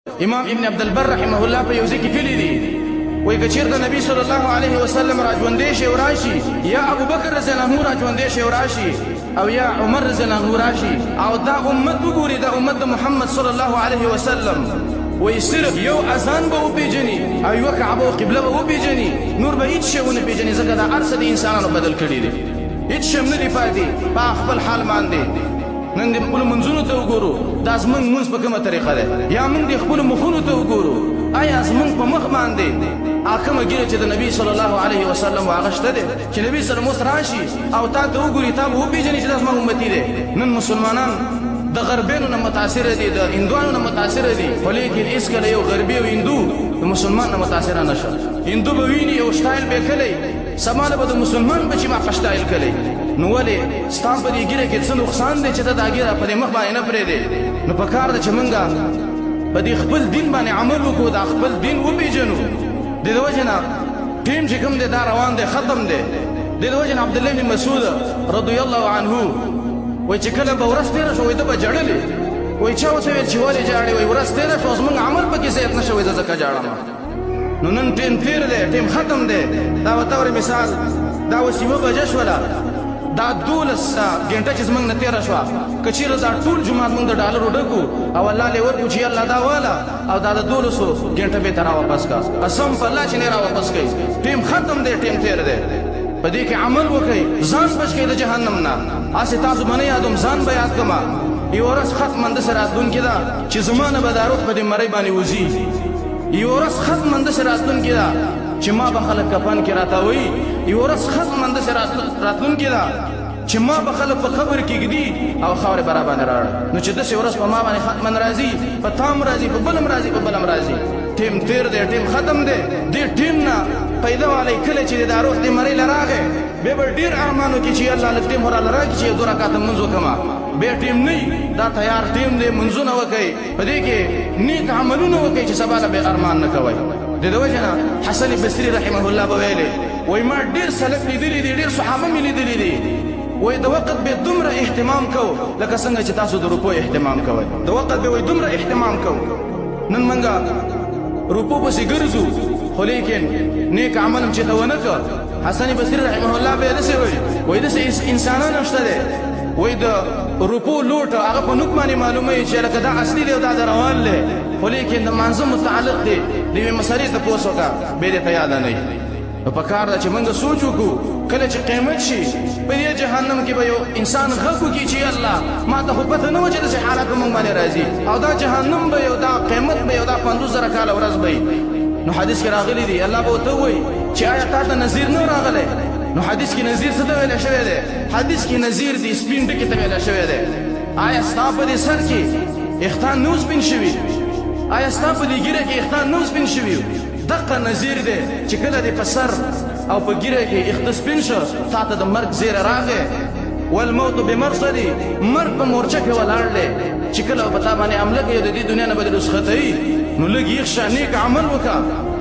امام ابن عبد البر رحمه الله په یو ځکه کلی دی وای کچیر د نبی صلی الله علیه وسلم راځوندې شي وراشي یا ابو بکر رضی الله عنه راځوندې شي وراشي او یا عمر رضی الله عنه راشي او دا امت وګوري دا امت محمد صلی الله علیه وسلم وای صرف یو اذان به وپیژني او یو کعبه او قبله به وپیژني نور به هیڅ شی ونه پیژني ځکه دا ارسه د انسانانو بدل کړي دي هیڅ شی نه دی پاتې په خپل حال باندې نن د خپل منځونو ته وګورو دا زمونږ منځ په کومه طریقه ده یا موږ د خپل مخونو ته وګورو آیا زمونږ په مخ باندې کومه ګیره چې د نبی صلی الله علیه وسلم هغه شته دی چې نبی سره موس راشي او تا ته وګوري تا به وپېژني چې دا زما امتي دی نن مسلمانان د غربیانو نه متاثره دي د هندوانو نه متاثره دي خو لیکن هېڅکله یو غربي او هندو د مسلمان نه متاثره نه شه هندو به ویني یو سټایل به کلی سماله به د مسلمان بچي ما سټایل کلی نو ولې ستا په دې ګیره کې څه نقصان دی چې ته دا ګیره په دې مخ باندې نه پرېږدې نو پکار ده چې موږ په دې خپل دین باندې عمل وکړو دا خپل دین وپېژنو د دې وجې نه ټیم چې کوم دی دا روان دی ختم دی د دې وجې نه عبدالله بن مسعود رضی الله عنه وایي چې کله به ورځ تېره شوه ده به ژړلې وایي چا ورته ویل چې ولې ژاړې وایي ورځ تېره شوه زموږ عمل پکې زیات نه شوی زه ځکه ژاړم نو نن ټیم تېر دی ټیم ختم دی دا بطور مثال دا اوس یوه بجه شوله دا 12 غنټه چې زمونږ نه تېره شوه که چېرې دا ټول جومات مونږ د ډالرو ډکو او الله لې ورکړو چې الله دا واله او دا د 1200 غنټه بېرته راواپس کا قسم په الله چې نه راواپس کوي ټیم ختم دی ټیم تېر دی په دې کې عمل وکړئ ځان بچ کړئ د جهنم نه هسې تاسو به نه یادوم ځان به یاد کړمه یوه ورځ ختم داسې راتلونکې ده چې زما نه به دا روح په دې مرۍ باندې وځي یوه ورځ ختم داسې راتلونکې ده چې ما به خلک کفن کې راتاوي یوه ورځ ختم داسې راتلونکې ده چې ما به خلک په قبر کې ږدي او خاورې به راباندې راړه نو چې داسې ورځ په ما باندې ختمن راځي په تام راځي په بلم راځي په بلم راځي ټیم تېر دی ټیم ختم دی دې ټیم نه پیدا والی کله چې دا روح دې مرۍ له راغی بیا به ډېر ارمان وکړي چې الله لږ ټیم وراله راکړي چې 2 رکعته لمونځ وکړمه بیا ټیم نه دا تیار ټیم دی منځونه وکړئ په دې کې نیک عملونه وکړئ چې سبا له بې ارمان نه کوئ د دې وجه نه حسن بصري رحمه الله به ویلې وایي ما ډېر سلف لیدلي دي ډېر صحابه مې لیدلي دي وایي د وخت به دومره اهتمام کو لکه څنګه چې تاسو د روپو اهتمام کوئ د وخت به وایي دومره اهتمام کو نن موږ روپو پسې ګرځو خو لیکن نیک عمل هم چې ته ونه کړه حسن بصري رحمه الله به یې داسې وایي داسې انسانان هم شته دی وایي د روپو لوټ هغه په نوک باندې معلوموي چې لکه دا اصلي دی او دا د روان دی خو لیکن د مانځه متعلق دی د یوې مسلې تپوس وکړه بیا دې ته یاده نه وي نو پکار ده چې موږ سوچ وکړو کله چې قیامت شي په دې جهنم کې به یو انسان غږ وکړي چې الله ما ته خو پته نه وه چې داسې حالات به موږ باندې راځي او دا جهنم به یو دا قیامت به یو دا 50,000 کاله ورځ به نو حدیث کې راغلی دی الله به ورته ووایي چې آیا تا ته نظیر نه راغلی نو حدیث کې نظیر څه ته ویلی شوی دی حدیث کې نظیر دی سپین ټکي ته ویلی شوی دی آیا ستا په دې سر کې اختان نه سپین شوي آیا ستا په دې ګیره کې اختان نه سپین شوي دقه نظیر دی چې کله دې په سر او په ګیره کې اخته سپین شه تا ته د مرګ زیره راغی والموت بمرصدي مرګ په مورچه کې ولاړ دی چې کله په تا باندې حمله کوي د دې دنیا نه به دې رسختوي نو لږ یې ښه نیک عمل وکړه